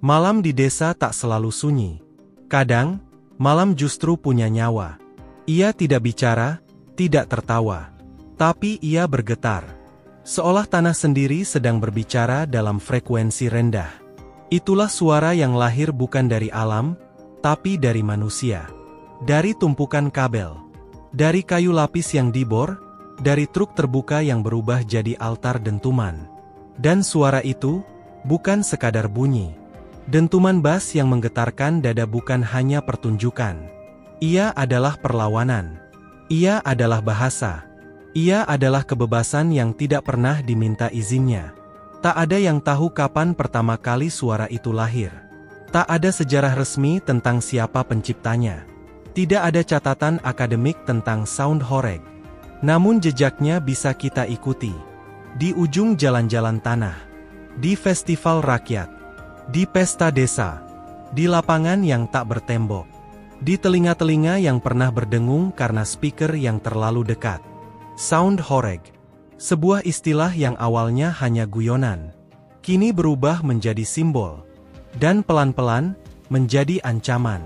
Malam di desa tak selalu sunyi. Kadang, malam justru punya nyawa. Ia tidak bicara, tidak tertawa. Tapi ia bergetar. Seolah tanah sendiri sedang berbicara dalam frekuensi rendah. Itulah suara yang lahir bukan dari alam, tapi dari manusia. Dari tumpukan kabel. Dari kayu lapis yang dibor, dari truk terbuka yang berubah jadi altar dentuman. Dan suara itu, bukan sekadar bunyi. Dentuman bass yang menggetarkan dada bukan hanya pertunjukan. Ia adalah perlawanan. Ia adalah bahasa. Ia adalah kebebasan yang tidak pernah diminta izinnya. Tak ada yang tahu kapan pertama kali suara itu lahir. Tak ada sejarah resmi tentang siapa penciptanya. Tidak ada catatan akademik tentang sound horeg. Namun jejaknya bisa kita ikuti. Di ujung jalan-jalan tanah. Di festival rakyat. Di pesta desa. Di lapangan yang tak bertembok. Di telinga-telinga yang pernah berdengung karena speaker yang terlalu dekat. Sound horeg. Sebuah istilah yang awalnya hanya guyonan. Kini berubah menjadi simbol. Dan pelan-pelan, menjadi ancaman.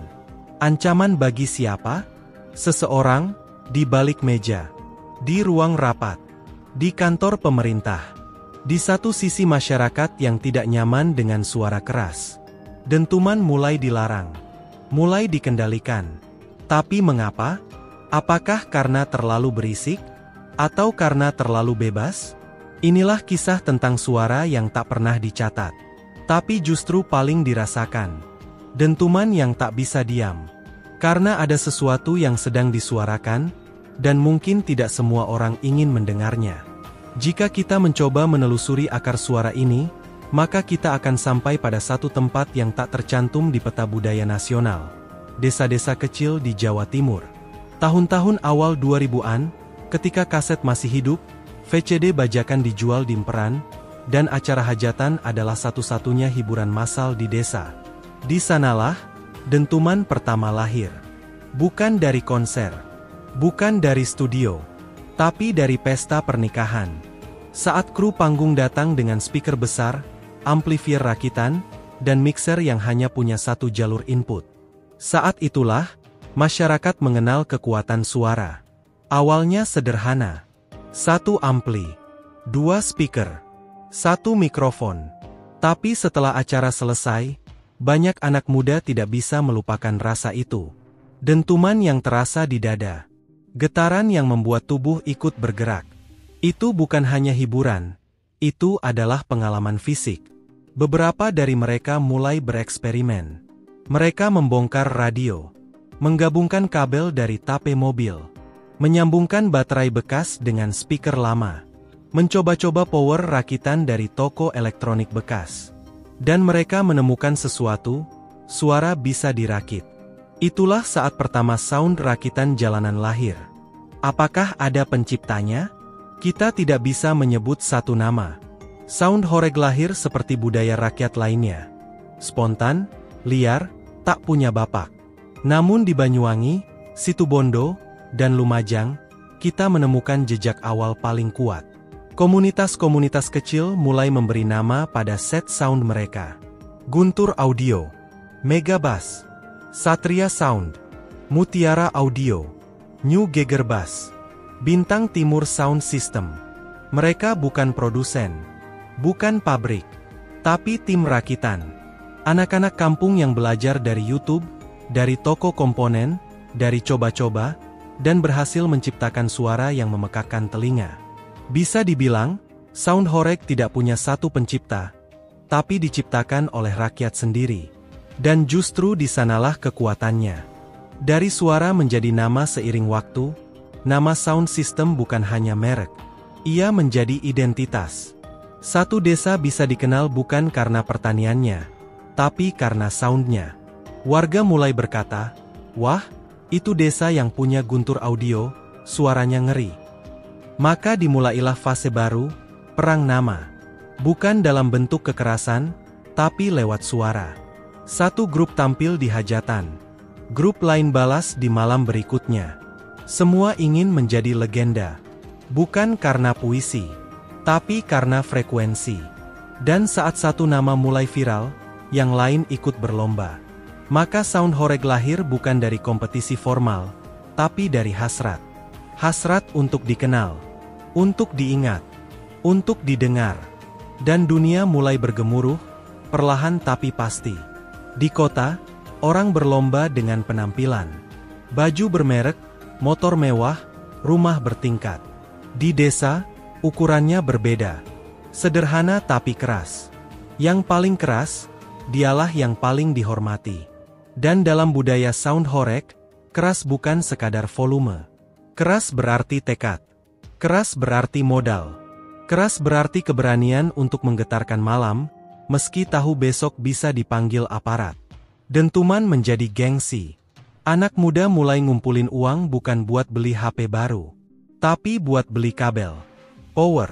Ancaman bagi siapa? Seseorang, di balik meja. Di ruang rapat. Di kantor pemerintah. Di satu sisi masyarakat yang tidak nyaman dengan suara keras. Dentuman mulai dilarang. Mulai dikendalikan. Tapi mengapa? Apakah karena terlalu berisik? Atau karena terlalu bebas? Inilah kisah tentang suara yang tak pernah dicatat. Tapi justru paling dirasakan. Dentuman yang tak bisa diam. Karena ada sesuatu yang sedang disuarakan, dan mungkin tidak semua orang ingin mendengarnya. Jika kita mencoba menelusuri akar suara ini, maka kita akan sampai pada satu tempat yang tak tercantum di peta budaya nasional. Desa-desa kecil di Jawa Timur. Tahun-tahun awal 2000-an, ketika kaset masih hidup, VCD bajakan dijual di emperan, dan acara hajatan adalah satu-satunya hiburan massal di desa. Di sanalah, dentuman pertama lahir. Bukan dari konser, bukan dari studio, tapi dari pesta pernikahan. Saat kru panggung datang dengan speaker besar, amplifier rakitan, dan mixer yang hanya punya satu jalur input. Saat itulah, masyarakat mengenal kekuatan suara. Awalnya sederhana. 1 ampli, 2 speaker, 1 mikrofon. Tapi setelah acara selesai, banyak anak muda tidak bisa melupakan rasa itu. Dentuman yang terasa di dada. Getaran yang membuat tubuh ikut bergerak. Itu bukan hanya hiburan. Itu adalah pengalaman fisik. Beberapa dari mereka mulai bereksperimen. Mereka membongkar radio. Menggabungkan kabel dari tape mobil. Menyambungkan baterai bekas dengan speaker lama. Mencoba-coba power rakitan dari toko elektronik bekas. Dan mereka menemukan sesuatu, suara bisa dirakit. Itulah saat pertama sound rakitan jalanan lahir. Apakah ada penciptanya? Kita tidak bisa menyebut satu nama. Sound horeg lahir seperti budaya rakyat lainnya. Spontan, liar, tak punya bapak. Namun di Banyuwangi, Situbondo, dan Lumajang, kita menemukan jejak awal paling kuat. Komunitas-komunitas kecil mulai memberi nama pada set sound mereka. Guntur Audio, Megabass, Satria Sound, Mutiara Audio, New Geiger Bass, Bintang Timur Sound System. Mereka bukan produsen, bukan pabrik, tapi tim rakitan. Anak-anak kampung yang belajar dari YouTube, dari toko komponen, dari coba-coba, dan berhasil menciptakan suara yang memekakkan telinga. Bisa dibilang, sound horeg tidak punya satu pencipta, tapi diciptakan oleh rakyat sendiri. Dan justru di sanalah kekuatannya. Dari suara menjadi nama seiring waktu, nama sound system bukan hanya merek. Ia menjadi identitas. Satu desa bisa dikenal bukan karena pertaniannya, tapi karena soundnya. Warga mulai berkata, "Wah, itu desa yang punya Guntur Audio, suaranya ngeri." Maka dimulailah fase baru, perang nama. Bukan dalam bentuk kekerasan, tapi lewat suara. Satu grup tampil di hajatan. Grup lain balas di malam berikutnya. Semua ingin menjadi legenda. Bukan karena puisi, tapi karena frekuensi. Dan saat satu nama mulai viral, yang lain ikut berlomba. Maka sound horeg lahir bukan dari kompetisi formal, tapi dari hasrat. Hasrat untuk dikenal, untuk diingat, untuk didengar. Dan dunia mulai bergemuruh, perlahan tapi pasti. Di kota, orang berlomba dengan penampilan. Baju bermerek, motor mewah, rumah bertingkat. Di desa, ukurannya berbeda. Sederhana tapi keras. Yang paling keras, dialah yang paling dihormati. Dan dalam budaya sound horeg, keras bukan sekadar volume. Keras berarti tekad. Keras berarti modal. Keras berarti keberanian untuk menggetarkan malam, meski tahu besok bisa dipanggil aparat. Dentuman menjadi gengsi. Anak muda mulai ngumpulin uang bukan buat beli HP baru, tapi buat beli kabel, power,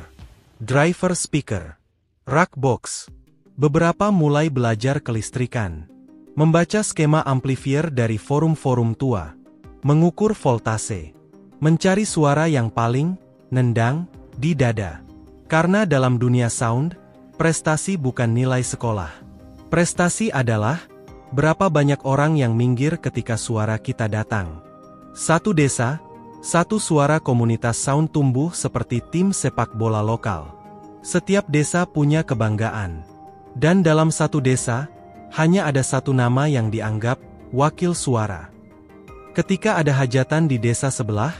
driver speaker, rack box. Beberapa mulai belajar kelistrikan. Membaca skema amplifier dari forum-forum tua. Mengukur voltase. Mencari suara yang paling nendang di dada. Karena dalam dunia sound, prestasi bukan nilai sekolah. Prestasi adalah berapa banyak orang yang minggir ketika suara kita datang. Satu desa, satu suara komunitas sound tumbuh seperti tim sepak bola lokal. Setiap desa punya kebanggaan. Dan dalam satu desa, hanya ada satu nama yang dianggap wakil suara. Ketika ada hajatan di desa sebelah,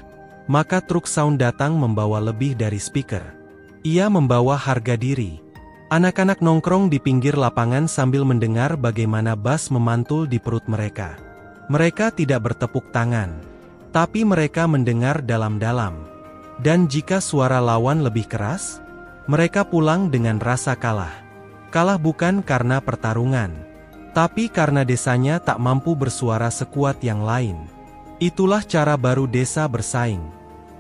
maka truk sound datang membawa lebih dari speaker. Ia membawa harga diri. Anak-anak nongkrong di pinggir lapangan sambil mendengar bagaimana bass memantul di perut mereka. Mereka tidak bertepuk tangan, tapi mereka mendengar dalam-dalam. Dan jika suara lawan lebih keras, mereka pulang dengan rasa kalah. Kalah bukan karena pertarungan, tapi karena desanya tak mampu bersuara sekuat yang lain. Itulah cara baru desa bersaing.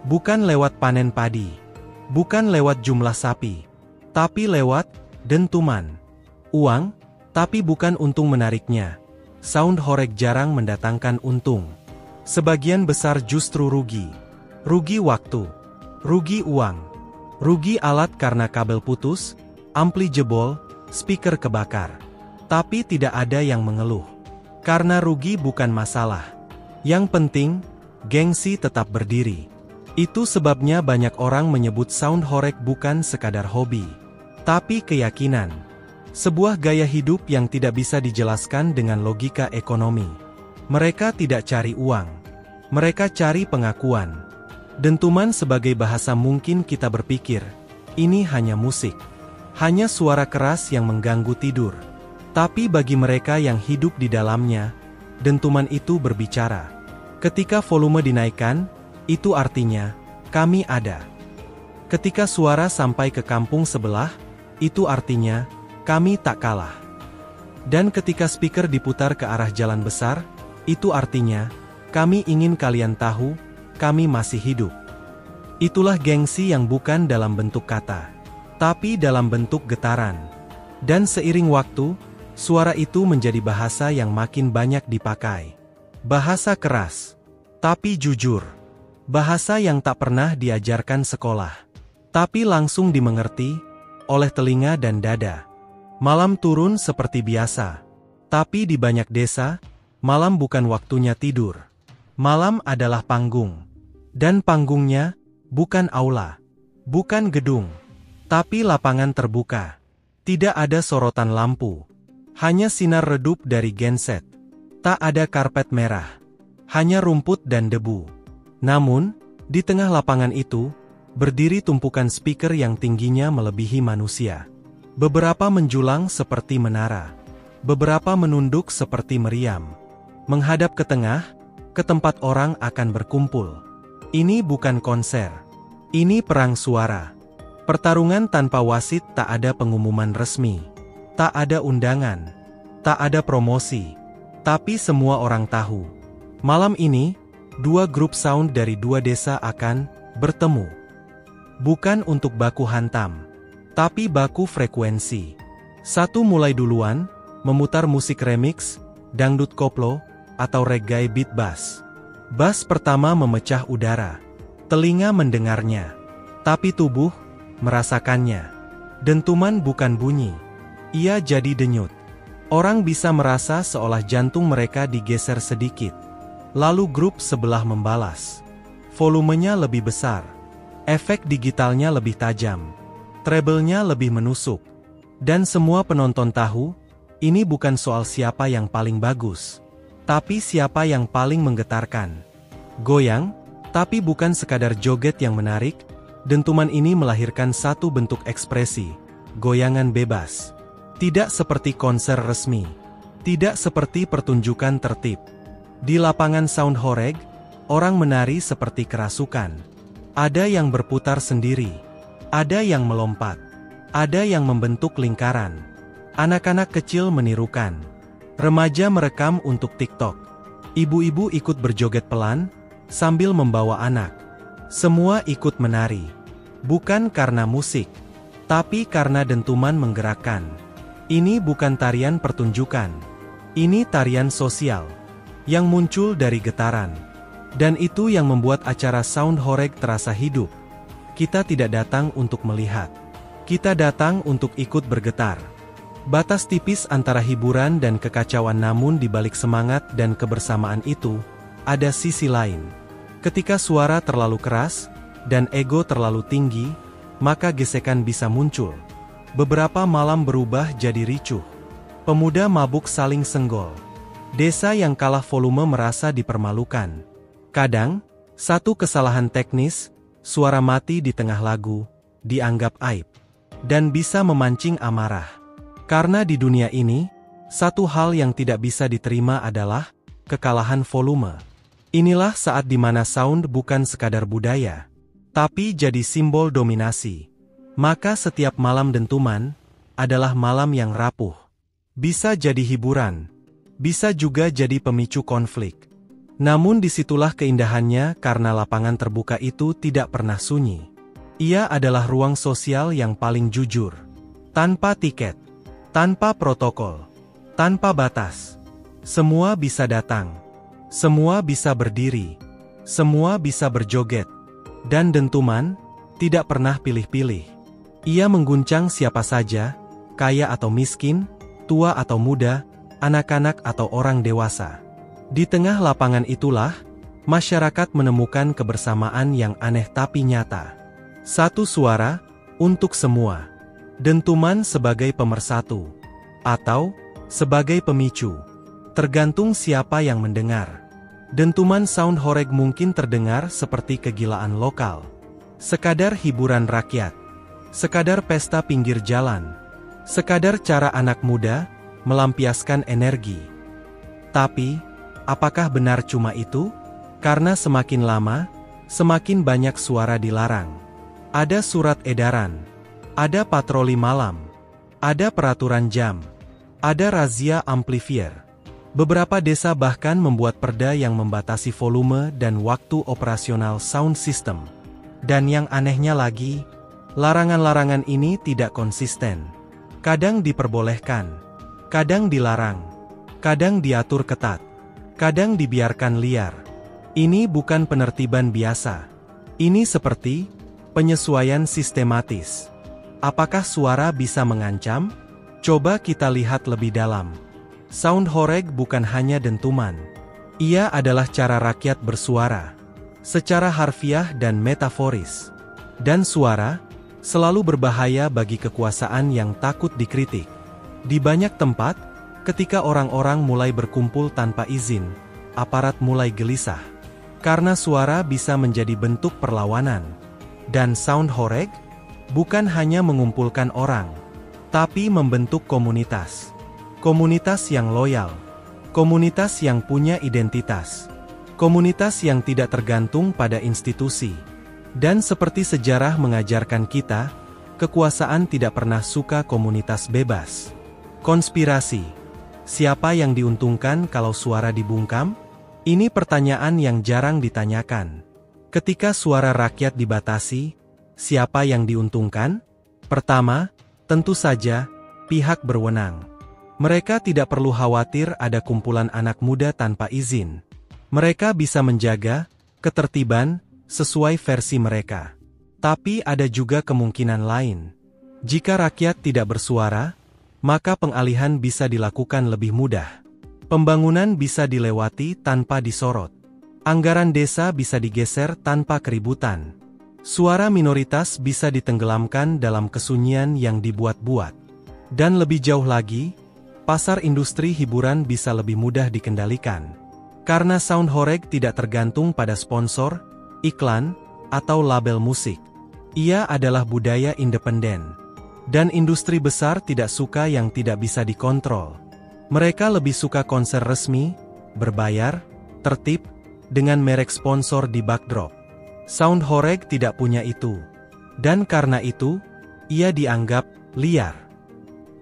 Bukan lewat panen padi, bukan lewat jumlah sapi, tapi lewat dentuman. Uang, tapi bukan untung menariknya. Sound horeg jarang mendatangkan untung. Sebagian besar justru rugi. Rugi waktu, rugi uang, rugi alat karena kabel putus, ampli jebol, speaker kebakar. Tapi tidak ada yang mengeluh. Karena rugi bukan masalah. Yang penting, gengsi tetap berdiri. Itu sebabnya banyak orang menyebut sound horeg bukan sekadar hobi, tapi keyakinan. Sebuah gaya hidup yang tidak bisa dijelaskan dengan logika ekonomi. Mereka tidak cari uang. Mereka cari pengakuan. Dentuman sebagai bahasa mungkin kita berpikir, ini hanya musik. Hanya suara keras yang mengganggu tidur. Tapi bagi mereka yang hidup di dalamnya, dentuman itu berbicara. Ketika volume dinaikkan, itu artinya, kami ada. Ketika suara sampai ke kampung sebelah, itu artinya, kami tak kalah. Dan ketika speaker diputar ke arah jalan besar, itu artinya, kami ingin kalian tahu, kami masih hidup. Itulah gengsi yang bukan dalam bentuk kata, tapi dalam bentuk getaran. Dan seiring waktu, suara itu menjadi bahasa yang makin banyak dipakai. Bahasa keras, tapi jujur. Bahasa yang tak pernah diajarkan sekolah, tapi langsung dimengerti oleh telinga dan dada. Malam turun seperti biasa, tapi di banyak desa, malam bukan waktunya tidur. Malam adalah panggung. Dan panggungnya bukan aula, bukan gedung, tapi lapangan terbuka. Tidak ada sorotan lampu. Hanya sinar redup dari genset. Tak ada karpet merah. Hanya rumput dan debu. Namun, di tengah lapangan itu, berdiri tumpukan speaker yang tingginya melebihi manusia. Beberapa menjulang seperti menara. Beberapa menunduk seperti meriam. Menghadap ke tengah, ke tempat orang akan berkumpul. Ini bukan konser. Ini perang suara. Pertarungan tanpa wasit, tak ada pengumuman resmi. Tak ada undangan, tak ada promosi, tapi semua orang tahu. Malam ini, dua grup sound dari dua desa akan bertemu. Bukan untuk baku hantam, tapi baku frekuensi. Satu mulai duluan, memutar musik remix, dangdut koplo, atau reggae beat bass. Bass pertama memecah udara. Telinga mendengarnya, tapi tubuh merasakannya. Dentuman bukan bunyi. Ia jadi denyut. Orang bisa merasa seolah jantung mereka digeser sedikit. Lalu grup sebelah membalas. Volumenya lebih besar. Efek digitalnya lebih tajam. Treble-nya lebih menusuk. Dan semua penonton tahu, ini bukan soal siapa yang paling bagus, tapi siapa yang paling menggetarkan. Goyang, tapi bukan sekadar joget yang menarik, dentuman ini melahirkan satu bentuk ekspresi, goyangan bebas. Tidak seperti konser resmi. Tidak seperti pertunjukan tertib. Di lapangan Soundhoreg, orang menari seperti kerasukan. Ada yang berputar sendiri. Ada yang melompat. Ada yang membentuk lingkaran. Anak-anak kecil menirukan. Remaja merekam untuk TikTok. Ibu-ibu ikut berjoget pelan, sambil membawa anak. Semua ikut menari. Bukan karena musik, tapi karena dentuman menggerakkan. Ini bukan tarian pertunjukan. Ini tarian sosial yang muncul dari getaran. Dan itu yang membuat acara Soundhoreg terasa hidup. Kita tidak datang untuk melihat. Kita datang untuk ikut bergetar. Batas tipis antara hiburan dan kekacauan, namun di balik semangat dan kebersamaan itu, ada sisi lain. Ketika suara terlalu keras, dan ego terlalu tinggi, maka gesekan bisa muncul. Beberapa malam berubah jadi ricuh. Pemuda mabuk saling senggol. Desa yang kalah volume merasa dipermalukan. Kadang, satu kesalahan teknis, suara mati di tengah lagu, dianggap aib. Dan bisa memancing amarah. Karena di dunia ini, satu hal yang tidak bisa diterima adalah kekalahan volume. Inilah saat di mana sound bukan sekadar budaya, tapi jadi simbol dominasi. Maka setiap malam dentuman adalah malam yang rapuh. Bisa jadi hiburan, bisa juga jadi pemicu konflik. Namun disitulah keindahannya karena lapangan terbuka itu tidak pernah sunyi. Ia adalah ruang sosial yang paling jujur. Tanpa tiket, tanpa protokol, tanpa batas. Semua bisa datang. Semua bisa berdiri. Semua bisa berjoget. Dan dentuman tidak pernah pilih-pilih. Ia mengguncang siapa saja, kaya atau miskin, tua atau muda, anak-anak atau orang dewasa. Di tengah lapangan itulah, masyarakat menemukan kebersamaan yang aneh tapi nyata. Satu suara, untuk semua. Dentuman sebagai pemersatu. Atau, sebagai pemicu. Tergantung siapa yang mendengar. Dentuman Soundhoreg mungkin terdengar seperti kegilaan lokal. Sekadar hiburan rakyat. Sekadar pesta pinggir jalan. Sekadar cara anak muda melampiaskan energi. Tapi, apakah benar cuma itu? Karena semakin lama, semakin banyak suara dilarang. Ada surat edaran. Ada patroli malam. Ada peraturan jam. Ada razia amplifier. Beberapa desa bahkan membuat perda yang membatasi volume dan waktu operasional sound system. Dan yang anehnya lagi, larangan-larangan ini tidak konsisten. Kadang diperbolehkan, kadang dilarang, kadang diatur ketat, kadang dibiarkan liar. Ini bukan penertiban biasa. Ini seperti penyesuaian sistematis. Apakah suara bisa mengancam? Coba kita lihat lebih dalam. Soundhoreg bukan hanya dentuman. Ia adalah cara rakyat bersuara. Secara harfiah dan metaforis. Dan suara selalu berbahaya bagi kekuasaan yang takut dikritik. Di banyak tempat, ketika orang-orang mulai berkumpul tanpa izin, aparat mulai gelisah. Karena suara bisa menjadi bentuk perlawanan. Dan Soundhoreg bukan hanya mengumpulkan orang, tapi membentuk komunitas. Komunitas yang loyal. Komunitas yang punya identitas. Komunitas yang tidak tergantung pada institusi. Dan seperti sejarah mengajarkan kita, kekuasaan tidak pernah suka komunitas bebas. Konspirasi. Siapa yang diuntungkan kalau suara dibungkam? Ini pertanyaan yang jarang ditanyakan. Ketika suara rakyat dibatasi, siapa yang diuntungkan? Pertama, tentu saja, pihak berwenang. Mereka tidak perlu khawatir ada kumpulan anak muda tanpa izin. Mereka bisa menjaga ketertiban sesuai versi mereka. Tapi ada juga kemungkinan lain. Jika rakyat tidak bersuara, maka pengalihan bisa dilakukan lebih mudah. Pembangunan bisa dilewati tanpa disorot. Anggaran desa bisa digeser tanpa keributan. Suara minoritas bisa ditenggelamkan dalam kesunyian yang dibuat-buat. Dan lebih jauh lagi, pasar industri hiburan bisa lebih mudah dikendalikan. Karena Soundhoreg tidak tergantung pada sponsor, iklan, atau label musik. Ia adalah budaya independen. Dan industri besar tidak suka yang tidak bisa dikontrol. Mereka lebih suka konser resmi, berbayar, tertib, dengan merek sponsor di backdrop. Soundhoreg tidak punya itu. Dan karena itu, ia dianggap liar.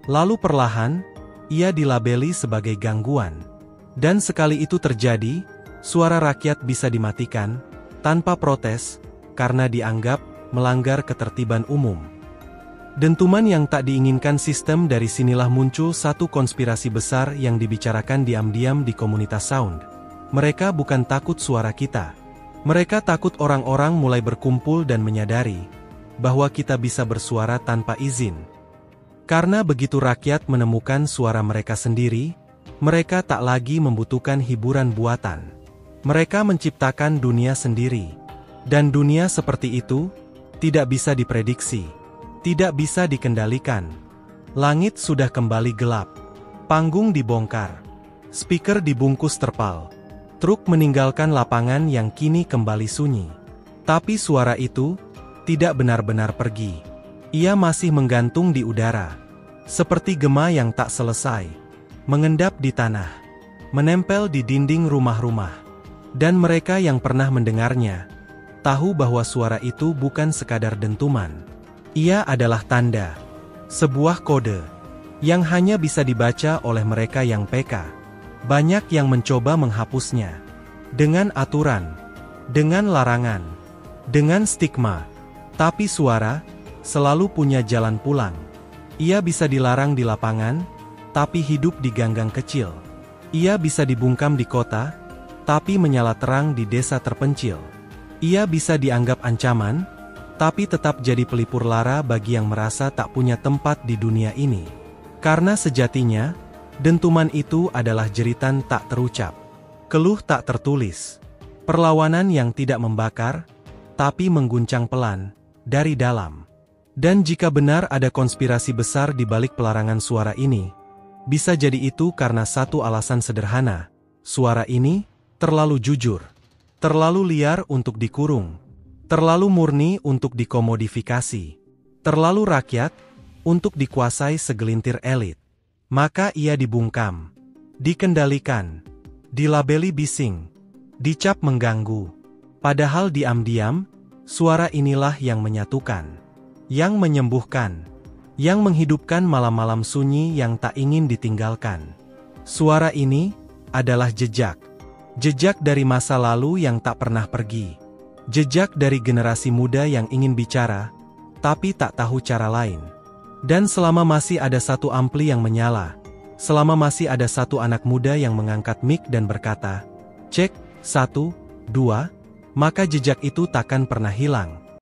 Lalu perlahan, ia dilabeli sebagai gangguan. Dan sekali itu terjadi, suara rakyat bisa dimatikan, tanpa protes, karena dianggap melanggar ketertiban umum. Dentuman yang tak diinginkan sistem. Dari sinilah muncul satu konspirasi besar yang dibicarakan diam-diam di komunitas sound. Mereka bukan takut suara kita. Mereka takut orang-orang mulai berkumpul dan menyadari bahwa kita bisa bersuara tanpa izin. Karena begitu rakyat menemukan suara mereka sendiri, mereka tak lagi membutuhkan hiburan buatan. Mereka menciptakan dunia sendiri. Dan dunia seperti itu tidak bisa diprediksi. Tidak bisa dikendalikan. Langit sudah kembali gelap. Panggung dibongkar. Speaker dibungkus terpal. Truk meninggalkan lapangan yang kini kembali sunyi. Tapi suara itu tidak benar-benar pergi. Ia masih menggantung di udara. Seperti gema yang tak selesai. Mengendap di tanah. Menempel di dinding rumah-rumah. Dan mereka yang pernah mendengarnya tahu bahwa suara itu bukan sekadar dentuman. Ia adalah tanda, sebuah kode, yang hanya bisa dibaca oleh mereka yang peka. Banyak yang mencoba menghapusnya. Dengan aturan, dengan larangan, dengan stigma. Tapi suara, selalu punya jalan pulang. Ia bisa dilarang di lapangan, tapi hidup di ganggang kecil. Ia bisa dibungkam di kota, tapi menyala terang di desa terpencil. Ia bisa dianggap ancaman, tapi tetap jadi pelipur lara bagi yang merasa tak punya tempat di dunia ini. Karena sejatinya, dentuman itu adalah jeritan tak terucap. Keluh tak tertulis. Perlawanan yang tidak membakar, tapi mengguncang pelan, dari dalam. Dan jika benar ada konspirasi besar di balik pelarangan suara ini, bisa jadi itu karena satu alasan sederhana. Suara ini terlalu jujur. Terlalu liar untuk dikurung. Terlalu murni untuk dikomodifikasi. Terlalu rakyat untuk dikuasai segelintir elit. Maka ia dibungkam, dikendalikan, dilabeli bising, dicap mengganggu. Padahal diam-diam, suara inilah yang menyatukan, yang menyembuhkan, yang menghidupkan malam-malam sunyi yang tak ingin ditinggalkan. Suara ini adalah jejak. Jejak dari masa lalu yang tak pernah pergi. Jejak dari generasi muda yang ingin bicara, tapi tak tahu cara lain. Dan selama masih ada satu ampli yang menyala, selama masih ada satu anak muda yang mengangkat mic dan berkata, "Cek, 1, 2", maka jejak itu takkan pernah hilang.